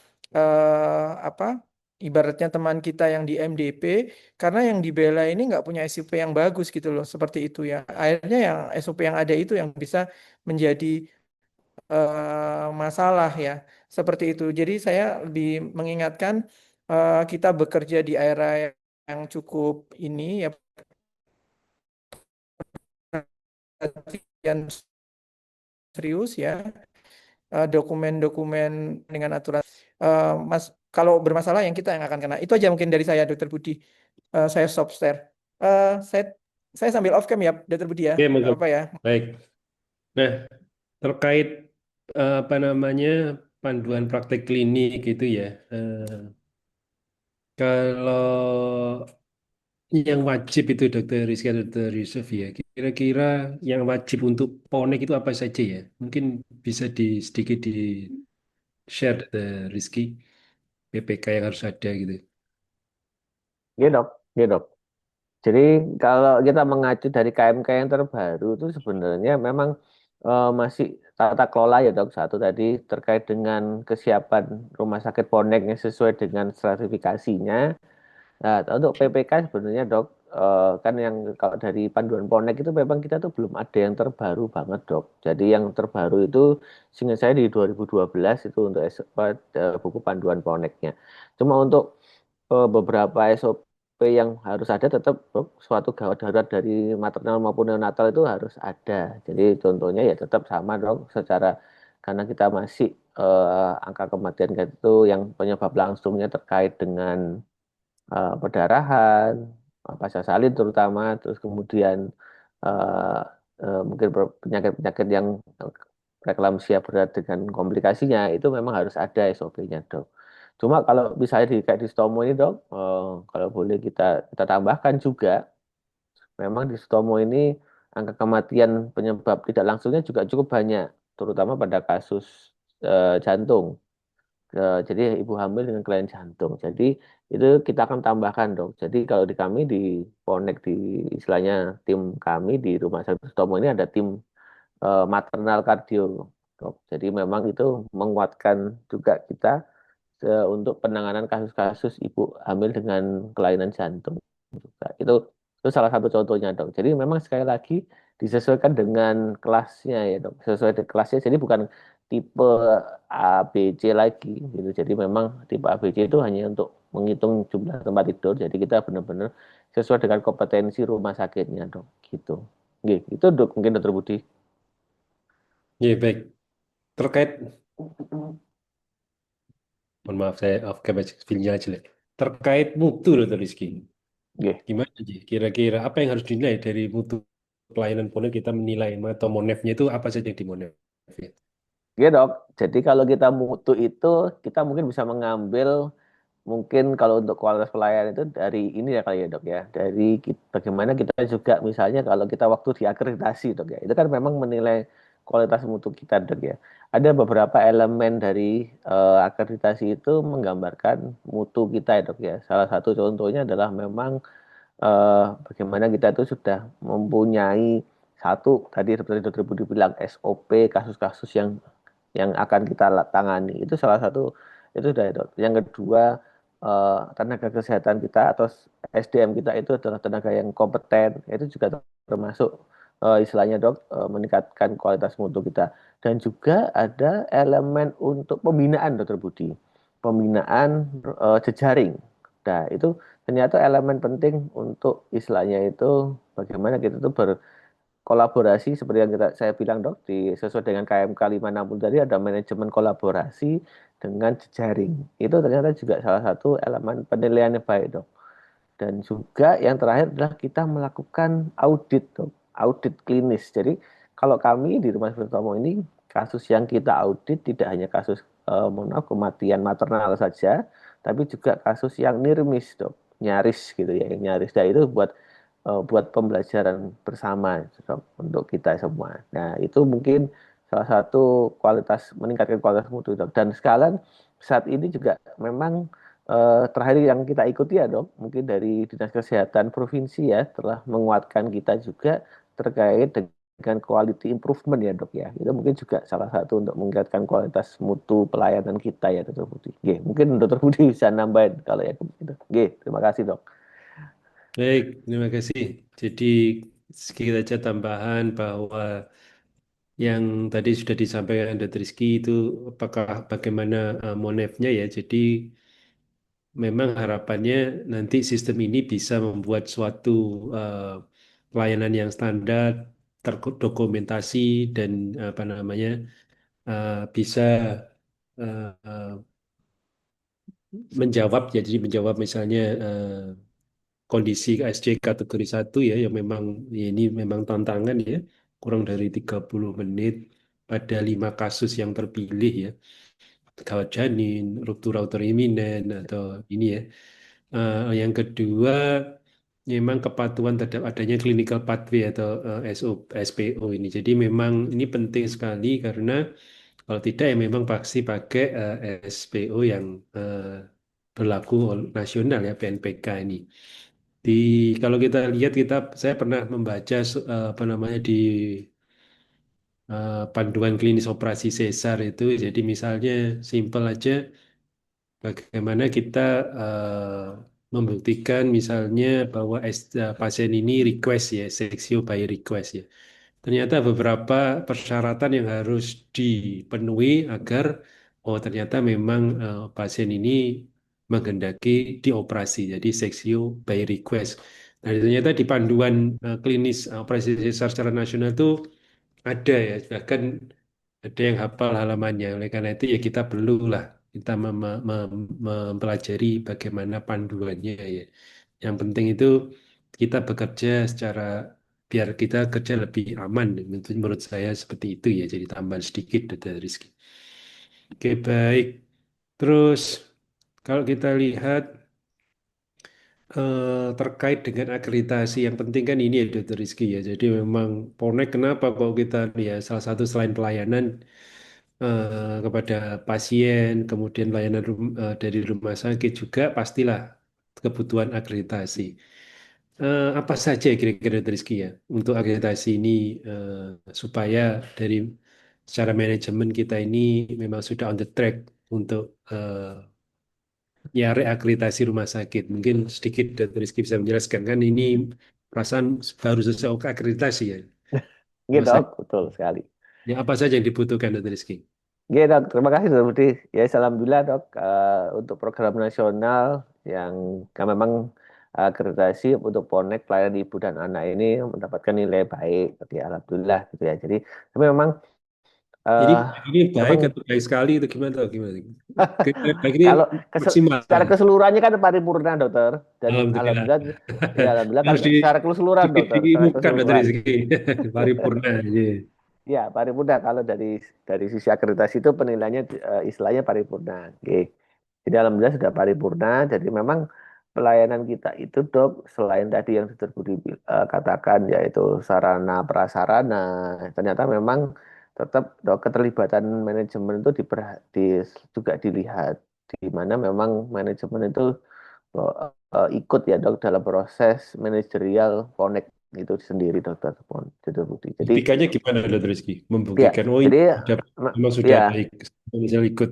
apa ibaratnya teman kita yang di MDP karena yang dibela ini nggak punya SOP yang bagus gitu loh seperti itu ya. Akhirnya yang SOP yang ada itu yang bisa menjadi masalah ya seperti itu. Jadi saya lebih mengingatkan kita bekerja di era yang cukup ini ya perhatian serius ya, dokumen-dokumen dengan aturan. Mas kalau bermasalah yang kita yang akan kena. Itu aja mungkin dari saya Dokter Budi. Saya stop share. Eh, saya saya sambil off cam ya Dokter Budi ya. Oke, Nggak monggo. apa ya. Baik. Nah, terkait apa namanya panduan praktek klinik gitu ya. Kalau yang wajib itu Dokter Rizky atau Dokter Yusuf ya, kira-kira yang wajib untuk ponek itu apa saja ya? Mungkin bisa sedikit di share Dokter Rizky, PPK yang harus ada gitu. Iya dok, iya dok. Jadi kalau kita mengacu dari KMK yang terbaru itu sebenarnya memang masih tata kelola ya dok. Satu tadi terkait dengan kesiapan rumah sakit Ponek yang sesuai dengan stratifikasinya. Nah, untuk PPK sebenarnya dok, kan yang kalau dari panduan Ponek itu memang kita tuh belum ada yang terbaru banget dok. Jadi yang terbaru itu seingat saya di 2012 itu untuk buku panduan Poneknya. Cuma untuk beberapa SOP SOP yang harus ada tetap suatu gawat darurat dari maternal maupun neonatal itu harus ada. Jadi contohnya ya tetap sama dong secara karena kita masih angka kematian itu yang penyebab langsungnya terkait dengan perdarahan, pasca salin terutama, terus kemudian eh, mungkin penyakit-penyakit yang preeklamsia berat dengan komplikasinya itu memang harus ada SOP-nya dok. Cuma kalau misalnya di kayak di Stomo ini dok, kalau boleh kita tambahkan juga, memang di Stomo ini angka kematian penyebab tidak langsungnya juga cukup banyak, terutama pada kasus jantung. Jadi ibu hamil dengan kelainan jantung. Jadi itu kita akan tambahkan dok. Jadi kalau di kami di Connect di istilahnya tim kami di Rumah Sakit Sutomo ini ada tim maternal kardio dok. Jadi memang itu menguatkan juga kita untuk penanganan kasus-kasus ibu hamil dengan kelainan jantung juga. Itu salah satu contohnya dok. Jadi memang sekali lagi disesuaikan dengan kelasnya ya dok. Sesuai dengan kelasnya. Jadi bukan tipe A, B, C lagi gitu. Jadi memang tipe A, B, C itu hanya untuk menghitung jumlah tempat tidur. Jadi kita benar-benar sesuai dengan kompetensi rumah sakitnya dok. Gitu. Itu dok mungkin dokter Budi. Ya, baik. Terkait, mohon maaf saya off camera filmnya jelek. Terkait mutu, Dr. Rizky. Oke. Gimana sih? Kira-kira apa yang harus dinilai dari mutu pelayanan Poner kita menilai atau monefnya itu apa saja yang dimonef? Ya. Oke dok. Jadi kalau kita mutu itu kita mungkin bisa mengambil mungkin kalau untuk kualitas pelayanan itu dari ini ya kali ya dok ya. Dari bagaimana kita juga misalnya kalau kita waktu diakreditasi dok ya. Itu kan memang menilai kualitas mutu kita dok ya. Ada beberapa elemen dari akreditasi itu menggambarkan mutu kita ya dok ya. Salah satu contohnya adalah memang bagaimana kita itu sudah mempunyai satu tadi seperti dokter Budi bilang SOP kasus-kasus yang akan kita tangani itu salah satu itu sudah itu. Yang kedua tenaga kesehatan kita atau SDM kita itu adalah tenaga yang kompeten itu juga termasuk istilahnya dok meningkatkan kualitas mutu kita dan juga ada elemen untuk pembinaan dokter Budi pembinaan jejaring. Nah itu ternyata elemen penting untuk istilahnya itu bagaimana kita tuh kolaborasi seperti yang saya bilang dok sesuai dengan KMK 560 tadi ada manajemen kolaborasi dengan jejaring itu ternyata juga salah satu elemen penilaian yang baik dok dan juga yang terakhir adalah kita melakukan audit dok audit klinis jadi kalau kami di Rumah Sakit Tomo ini kasus yang kita audit tidak hanya kasus mohon maaf kematian maternal saja tapi juga kasus yang nirmis dok nyaris gitu ya yang nyaris dan itu buat pembelajaran bersama untuk kita semua. Nah, itu mungkin salah satu kualitas meningkatkan kualitas mutu dok. Dan sekalian saat ini juga memang terakhir yang kita ikuti ya dok, mungkin dari Dinas Kesehatan Provinsi ya telah menguatkan kita juga terkait dengan quality improvement ya dok ya. Itu mungkin juga salah satu untuk meningkatkan kualitas mutu pelayanan kita ya dokter Budi. Oke, mungkin dokter Budi bisa nambahin kalau ya gitu. Oke, terima kasih dok. Baik, terima kasih. Jadi sedikit saja tambahan bahwa yang tadi sudah disampaikan Dr. Rizky itu apakah bagaimana monefnya ya. Jadi memang harapannya nanti sistem ini bisa membuat suatu eh, pelayanan yang standar, terdokumentasi dan apa namanya bisa eh, menjawab jadi menjawab misalnya kondisi ASC kategori satu ya yang memang ya ini memang tantangan ya kurang dari 30 menit pada 5 kasus yang terpilih ya gawat janin, ruptura autoimunen atau ini ya. Yang kedua memang kepatuhan terhadap adanya clinical pathway atau SPO ini. Jadi memang ini penting sekali karena kalau tidak ya memang pasti pakai SPO yang eh, berlaku nasional ya PNPK ini. Di kalau kita lihat saya pernah membaca apa namanya di panduan klinis operasi sesar itu. Jadi misalnya simpel aja bagaimana kita membuktikan misalnya bahwa pasien ini request ya seksio by request ya. Ternyata beberapa persyaratan yang harus dipenuhi agar oh ternyata memang pasien ini menghendaki dioperasi, jadi seksio by request. Nah, ternyata di panduan klinis operasi sesar secara nasional itu ada ya, bahkan ada yang hafal halamannya. Oleh karena itu ya kita perlulah kita mempelajari bagaimana panduannya ya. Yang penting itu kita bekerja secara biar kita kerja lebih aman. Menurut saya seperti itu ya. Jadi tambahan sedikit dari Rizky. Oke, baik. Terus kalau kita lihat terkait dengan akreditasi yang penting kan ini ya Dr. Rizky ya. Jadi memang Ponek kenapa kalau kita ya salah satu selain pelayanan kepada pasien, kemudian layanan dari rumah sakit juga pastilah kebutuhan akreditasi. Apa saja kira-kira Dr. Rizky ya untuk akreditasi ini supaya dari secara manajemen kita ini memang sudah on the track untuk ya reakreditasi rumah sakit. Mungkin sedikit Dr. Rizky bisa menjelaskan kan ini perasaan baru selesai akreditasi ya Gitu, rumah Dok, sakit. betul sekali. Ya apa saja yang dibutuhkan Dr. Rizky? Oke, Dok, terima kasih Dok Budi. Ya, alhamdulillah Dok, untuk program nasional yang memang akreditasi untuk Ponek pelayanan ibu dan anak ini mendapatkan nilai baik. Oke, alhamdulillah gitu ya. Jadi, tapi memang Ini eh, ini baik memang atau baik sekali itu gimana? Atau gimana? Baik ini kalau maksimal. secara keseluruhannya kan paripurna, Dokter. Dan Alhamdulillah. alhamdulillah, ya alhamdulillah Harus kalau secara keseluruhan, Dokter, secara diumumkan Dr. keseluruhan. Rizky. Paripurna. Iya. Ya, paripurna kalau dari sisi akreditasi itu penilaiannya istilahnya paripurna. Oke. Jadi alhamdulillah sudah paripurna. Jadi memang pelayanan kita itu dok selain tadi yang Dr. Budi katakan yaitu sarana prasarana, ternyata memang tetap dok keterlibatan manajemen itu juga dilihat di mana memang manajemen itu ikut ya dok dalam proses manajerial connect itu sendiri dokter Dr. Budi. Jadi Buktikannya gimana Dr. Rizky? ya, Membuktikan, oh jadi ini ada, memang sudah ya, baik. Misal ikut.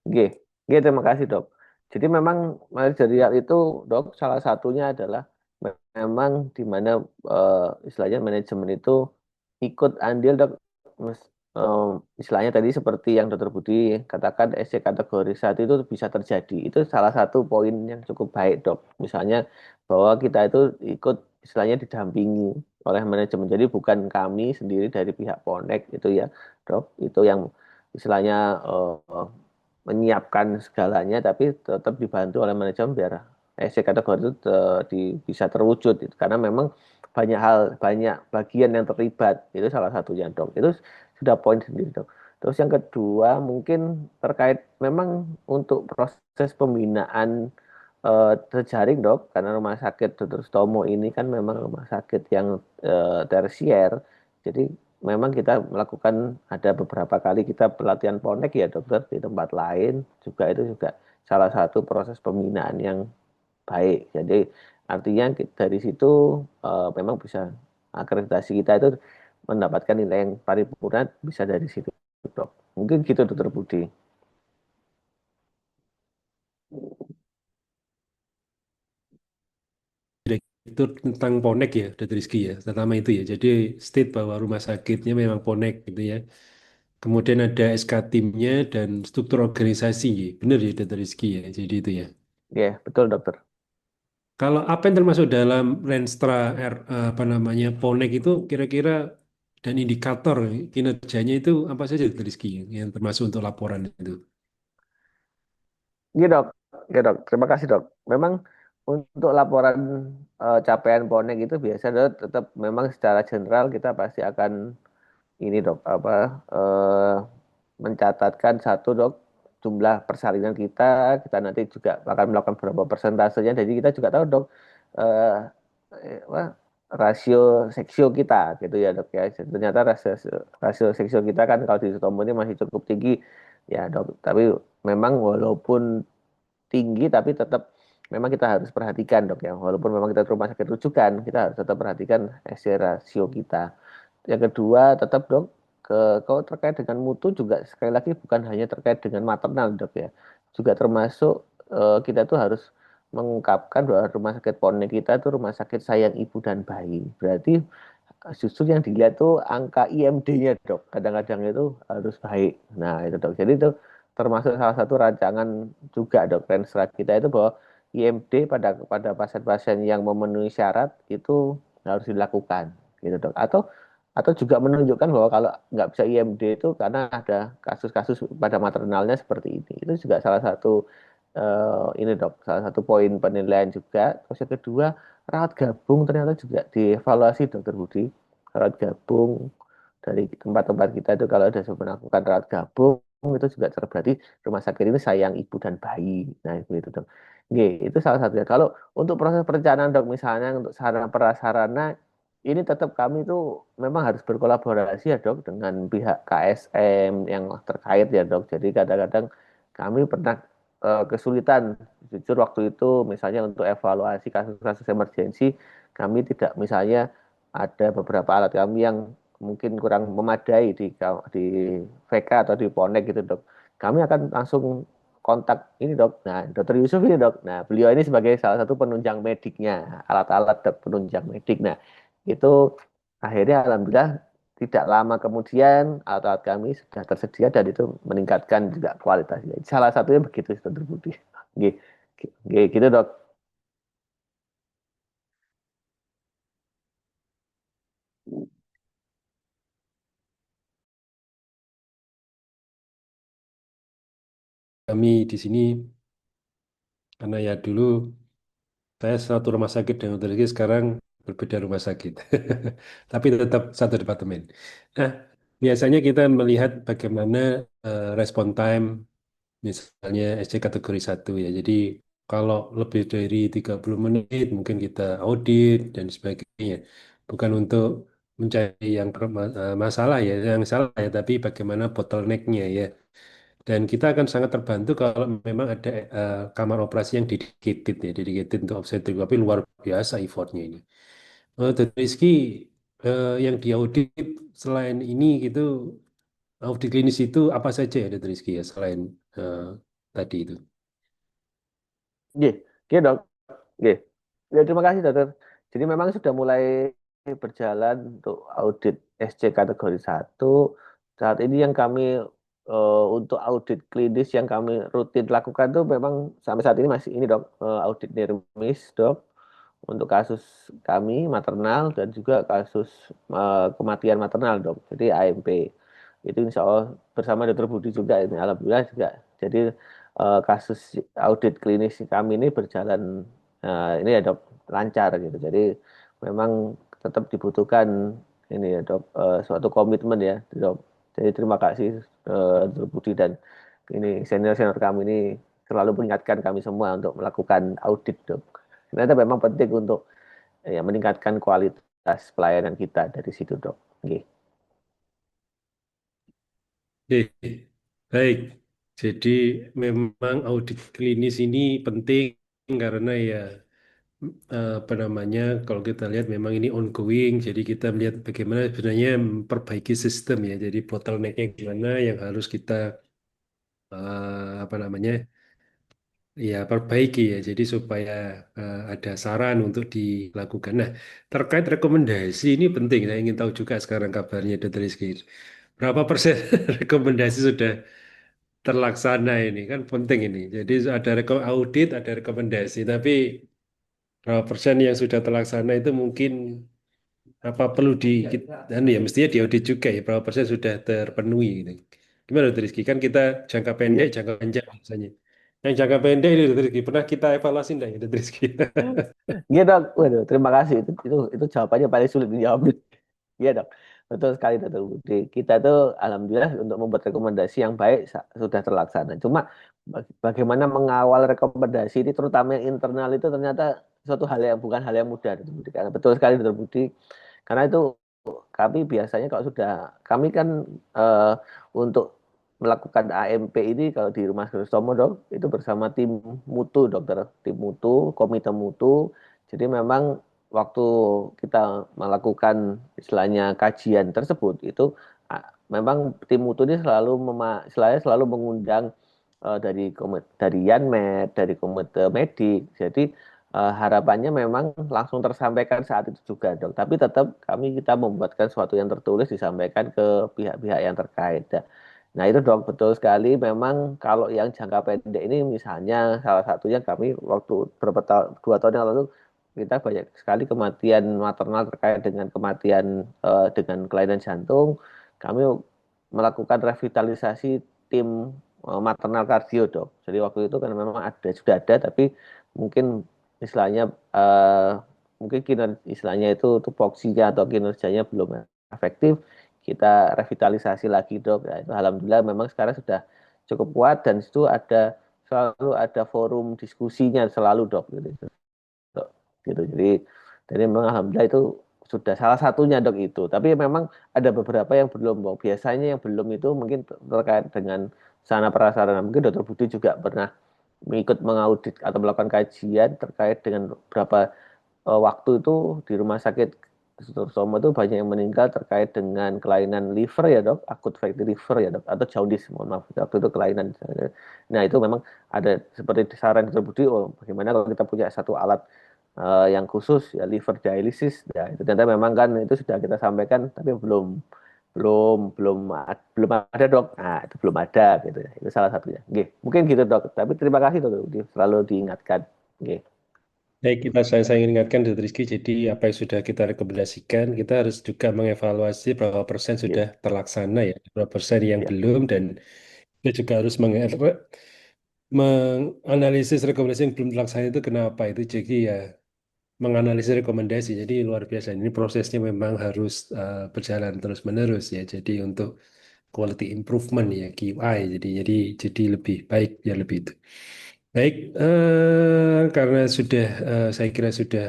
G, G terima kasih dok. Jadi memang manajerial itu dok salah satunya adalah memang di mana istilahnya manajemen itu ikut andil dok, eh, istilahnya tadi seperti yang Dokter Budi katakan SC kategori 1 itu bisa terjadi. Itu salah satu poin yang cukup baik dok. Misalnya bahwa kita itu ikut istilahnya didampingi oleh manajemen. Jadi bukan kami sendiri dari pihak Ponek itu ya dok. Itu yang istilahnya menyiapkan segalanya tapi tetap dibantu oleh manajemen biar SC kategori itu bisa terwujud gitu. Karena memang banyak hal banyak bagian yang terlibat itu salah satunya dok itu sudah poin sendiri dok. Terus yang kedua mungkin terkait memang untuk proses pembinaan terjaring dok karena rumah sakit Dr. Stomo ini kan memang rumah sakit yang tersier. Jadi memang kita melakukan ada beberapa kali kita pelatihan ponek ya dokter di tempat lain juga itu juga salah satu proses pembinaan yang baik. Jadi artinya dari situ memang bisa akreditasi kita itu mendapatkan nilai yang paripurna bisa dari situ dok. Mungkin gitu dokter Budi. Itu tentang Ponek ya, Dr. Rizky ya, pertama itu ya. Jadi state bahwa rumah sakitnya memang Ponek gitu ya. Kemudian ada SK timnya dan struktur organisasi, ya. Benar ya Dr. Rizky ya. Jadi itu ya. Ya betul dokter. Kalau apa yang termasuk dalam Renstra apa namanya Ponek itu kira-kira dan indikator kinerjanya itu apa saja Dr. Rizky yang termasuk untuk laporan itu? Iya dok, ya dok. Terima kasih dok. Memang untuk laporan capaian ponek itu biasa dok, tetap memang secara general kita pasti akan ini dok apa eh, mencatatkan satu dok jumlah persalinan kita nanti juga akan melakukan beberapa persentasenya jadi kita juga tahu dok eh, apa, rasio seksio kita gitu ya dok ya ternyata rasio seksio kita kan kalau di Sutomo ini masih cukup tinggi ya dok tapi memang walaupun tinggi tapi tetap memang kita harus perhatikan dok ya walaupun memang kita rumah sakit rujukan kita harus tetap perhatikan SC rasio kita yang kedua, tetap dok, kalau terkait dengan mutu juga sekali lagi bukan hanya terkait dengan maternal dok ya, juga termasuk kita tuh harus mengungkapkan bahwa rumah sakit Pone kita itu rumah sakit sayang ibu dan bayi. Berarti justru yang dilihat tuh angka IMD-nya dok, kadang-kadang itu harus baik. Nah itu dok, jadi itu termasuk salah satu rancangan juga dok Renstra kita itu bahwa IMD pada pasien-pasien yang memenuhi syarat itu harus dilakukan gitu dok. Atau juga menunjukkan bahwa kalau nggak bisa IMD itu karena ada kasus-kasus pada maternalnya seperti ini. Itu juga salah satu ini dok, salah satu poin penilaian juga. Terus yang kedua, rawat gabung ternyata juga dievaluasi dokter Budi. Rawat gabung dari tempat-tempat kita itu kalau ada melakukan rawat gabung itu juga berarti rumah sakit ini sayang ibu dan bayi. Nah, itu dok. Oke, itu salah satunya. Kalau untuk proses perencanaan dok, misalnya untuk sarana prasarana ini tetap kami itu memang harus berkolaborasi ya dok dengan pihak KSM yang terkait ya dok. Jadi kadang-kadang kami pernah kesulitan jujur waktu itu misalnya untuk evaluasi kasus-kasus emergensi kami tidak misalnya ada beberapa alat kami yang mungkin kurang memadai di VK atau di Ponek gitu dok. Kami akan langsung kontak ini dok. Nah, dokter Yusuf ini dok. Nah, beliau ini sebagai salah satu penunjang mediknya, alat-alat penunjang medik. Nah, itu akhirnya alhamdulillah tidak lama kemudian alat-alat kami sudah tersedia dan itu meningkatkan juga kualitasnya. Salah satunya begitu dokter Budi. Gitu, gitu dok. Kami di sini karena ya dulu saya satu rumah sakit dengan dokter Rizky, sekarang berbeda rumah sakit. Tapi tetap satu departemen. Nah, biasanya kita melihat bagaimana respon time misalnya SC kategori satu ya. Jadi kalau lebih dari 30 menit mungkin kita audit dan sebagainya. Bukan untuk mencari yang masalah ya, yang salah ya, tapi bagaimana bottleneck-nya ya. Dan kita akan sangat terbantu kalau memang ada kamar operasi yang dedicated ya, dedicated untuk obstetrik, tapi luar biasa effortnya ini. Dari Rizky, yang diaudit selain ini gitu, audit klinis itu apa saja ya dari Rizky ya, selain eh, tadi itu. Oke, oke dok. Oke. Ya, terima kasih dokter. Jadi memang sudah mulai berjalan untuk audit SC kategori satu. Saat ini yang kami untuk audit klinis yang kami rutin lakukan tuh memang sampai saat ini masih ini dok, audit NIRMIS dok untuk kasus kami maternal dan juga kasus kematian maternal dok. Jadi AMP. Itu insya Allah bersama dokter Budi juga ini alhamdulillah juga. Jadi kasus audit klinis kami ini berjalan ini ya dok lancar gitu. Jadi memang tetap dibutuhkan ini ya dok suatu komitmen ya dok. Jadi terima kasih Dr. Budi dan ini senior-senior kami ini selalu mengingatkan kami semua untuk melakukan audit dok. Ternyata memang penting untuk ya meningkatkan kualitas pelayanan kita dari situ dok. Oke. Oke, baik. Jadi memang audit klinis ini penting karena ya apa namanya kalau kita lihat memang ini ongoing. Jadi kita melihat bagaimana sebenarnya memperbaiki sistem ya. Jadi bottlenecknya gimana yang harus kita apa namanya ya perbaiki ya. Jadi supaya ada saran untuk dilakukan. Nah, terkait rekomendasi ini penting. Saya ingin tahu juga sekarang kabarnya Dr. Rizky. Berapa persen rekomendasi sudah terlaksana ini kan penting ini. Jadi ada audit, ada rekomendasi, tapi berapa persen yang sudah terlaksana itu mungkin apa perlu dan ya mestinya diaudit juga ya berapa persen sudah terpenuhi gitu. Gimana Dr. Rizky? Kan kita jangka pendek, Iya. jangka panjang misalnya. Yang jangka pendek ini Dr. Rizky pernah kita evaluasi enggak ya Dr. Rizky? Iya dok, waduh terima kasih itu jawabannya paling sulit dijawab. Iya dok, betul sekali dokter Budi. Kita tuh alhamdulillah untuk membuat rekomendasi yang baik sudah terlaksana. Cuma bagaimana mengawal rekomendasi ini terutama yang internal itu ternyata suatu hal yang bukan hal yang mudah dokter Budi. Karena betul sekali dokter Budi. Karena itu kami biasanya kalau sudah kami kan eh, untuk melakukan AMP ini kalau di Rumah Sakit Sutomo dok itu bersama tim mutu dokter, tim mutu, komite mutu. Jadi memang waktu kita melakukan istilahnya kajian tersebut itu memang tim mutu ini selalu mengundang dari Yanmed, dari komite medik. Jadi harapannya memang langsung tersampaikan saat itu juga dok. Tapi tetap kita membuatkan sesuatu yang tertulis disampaikan ke pihak-pihak yang terkait. Nah itu dok betul sekali. Memang kalau yang jangka pendek ini misalnya salah satunya kami waktu beberapa tahun 2 tahun yang lalu kita banyak sekali kematian maternal terkait dengan kematian dengan kelainan jantung. Kami melakukan revitalisasi tim maternal kardio dok. Jadi waktu itu kan memang sudah ada tapi mungkin istilahnya eh, mungkin istilahnya itu tupoksinya atau kinerjanya belum efektif, kita revitalisasi lagi dok. Ya, itu alhamdulillah memang sekarang sudah cukup kuat dan itu selalu ada forum diskusinya selalu dok gitu, dok. Gitu. Jadi memang alhamdulillah itu sudah salah satunya dok itu. Tapi memang ada beberapa yang belum dok. Biasanya yang belum itu mungkin terkait dengan sarana prasarana. Mungkin dokter Budi juga pernah ikut mengaudit atau melakukan kajian terkait dengan berapa waktu itu di rumah sakit Sutomo itu banyak yang meninggal terkait dengan kelainan liver ya dok, akut fatty liver ya dok, atau jaundice, mohon maaf, waktu itu kelainan. Nah itu memang ada seperti saran Dr. Budi, oh bagaimana kalau kita punya satu alat yang khusus ya liver dialysis, ya itu ternyata memang kan itu sudah kita sampaikan, tapi belum belum belum belum ada dok. Nah itu belum ada gitu ya, itu salah satunya. Oke, mungkin gitu dok. Tapi terima kasih dok, selalu diingatkan. Oke. Baik, saya ingin ingatkan Dr. Rizky, jadi apa yang sudah kita rekomendasikan, kita harus juga mengevaluasi berapa persen Ya, sudah terlaksana ya, berapa persen yang ya. belum, dan kita juga harus menganalisis rekomendasi yang belum terlaksana itu kenapa itu. Jadi ya menganalisis rekomendasi. Jadi luar biasa. Ini prosesnya memang harus berjalan terus-menerus ya. Jadi untuk quality improvement ya QI. Jadi lebih baik ya lebih itu. Baik, karena sudah saya kira sudah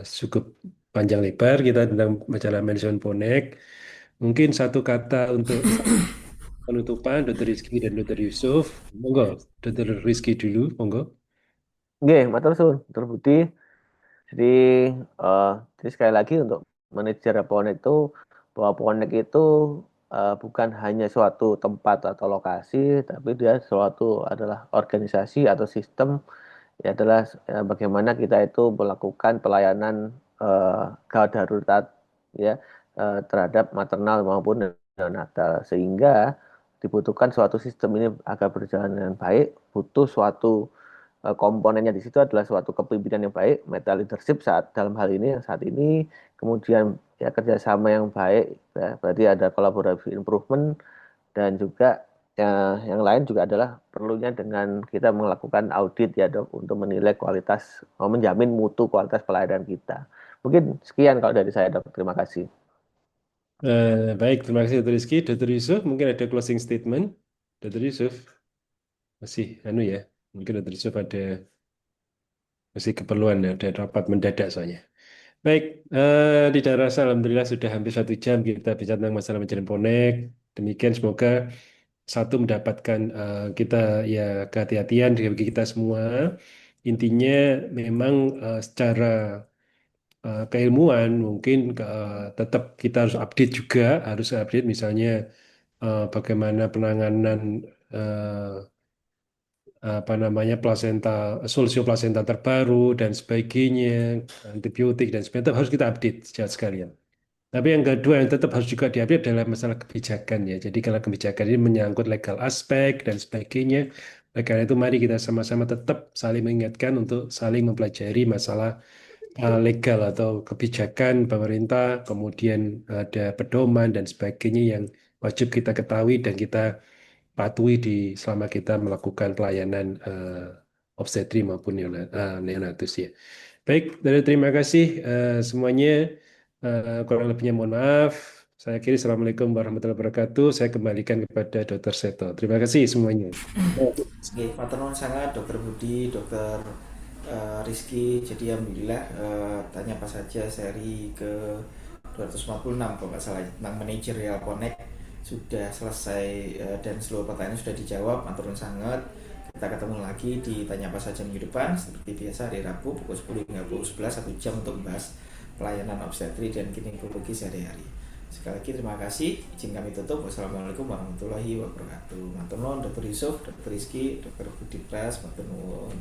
cukup panjang lebar kita tentang masalah manajemen bonek. Mungkin satu kata untuk penutupan Dr. Rizky dan Dr. Yusuf. Monggo, Dr. Rizky dulu, monggo. Oke, matur suwun, terbukti. Jadi, eh, jadi sekali lagi untuk manajer bonek itu bahwa bonek itu bukan hanya suatu tempat atau lokasi, tapi dia suatu adalah organisasi atau sistem. Ya adalah bagaimana kita itu melakukan pelayanan gawat darurat ya terhadap maternal maupun neonatal sehingga dibutuhkan suatu sistem ini agar berjalan dengan baik butuh suatu komponennya di situ adalah suatu kepemimpinan yang baik, meta leadership saat dalam hal ini yang saat ini, kemudian ya kerjasama yang baik, ya, berarti ada kolaborasi improvement dan juga yang lain juga adalah perlunya dengan kita melakukan audit ya dok untuk menilai kualitas, menjamin mutu kualitas pelayanan kita. Mungkin sekian kalau dari saya dok, terima kasih. Baik, terima kasih Dr. Rizky. Dr. Yusuf, mungkin ada closing statement. Dr. Yusuf, masih ya. Mungkin Dr. Yusuf masih keperluan, ada rapat mendadak soalnya. Baik, tidak rasa Alhamdulillah sudah hampir 1 jam kita bicara tentang masalah manajemen bonek. Demikian semoga satu mendapatkan kita ya kehati-hatian bagi kita semua. Intinya memang secara keilmuan mungkin tetap kita harus update juga, harus update misalnya bagaimana penanganan apa namanya plasenta, solusi plasenta terbaru dan sebagainya, antibiotik dan sebagainya tetap harus kita update sejak sekalian. Tapi yang kedua yang tetap harus juga diupdate adalah masalah kebijakan ya. Jadi kalau kebijakan ini menyangkut legal aspek dan sebagainya, oleh karena itu mari kita sama-sama tetap saling mengingatkan untuk saling mempelajari masalah legal atau kebijakan pemerintah, kemudian ada pedoman dan sebagainya yang wajib kita ketahui dan kita patuhi selama kita melakukan pelayanan obstetri maupun neonatus ya. Baik, terima kasih semuanya. Kurang lebihnya mohon maaf. Saya akhiri. Assalamualaikum warahmatullahi wabarakatuh. Saya kembalikan kepada Dr. Seto. Terima kasih semuanya. Oke, matur nuwun sangat Dokter Budi, Dokter Rizky. Jadi alhamdulillah tanya apa saja seri ke 246 kalau nggak salah tentang manajerial connect sudah selesai dan seluruh pertanyaan sudah dijawab. Matur nuwun sangat. Kita ketemu lagi di tanya apa saja minggu depan seperti biasa hari Rabu pukul 10 hingga pukul 11 1 jam untuk membahas pelayanan obstetri dan ginekologi sehari-hari. Sekali lagi terima kasih. Izin kami tutup. Wassalamualaikum warahmatullahi wabarakatuh. Matur nuwun Dr. Yusuf, Dr. Rizky, Dr. Budi Pras, matur nuwun.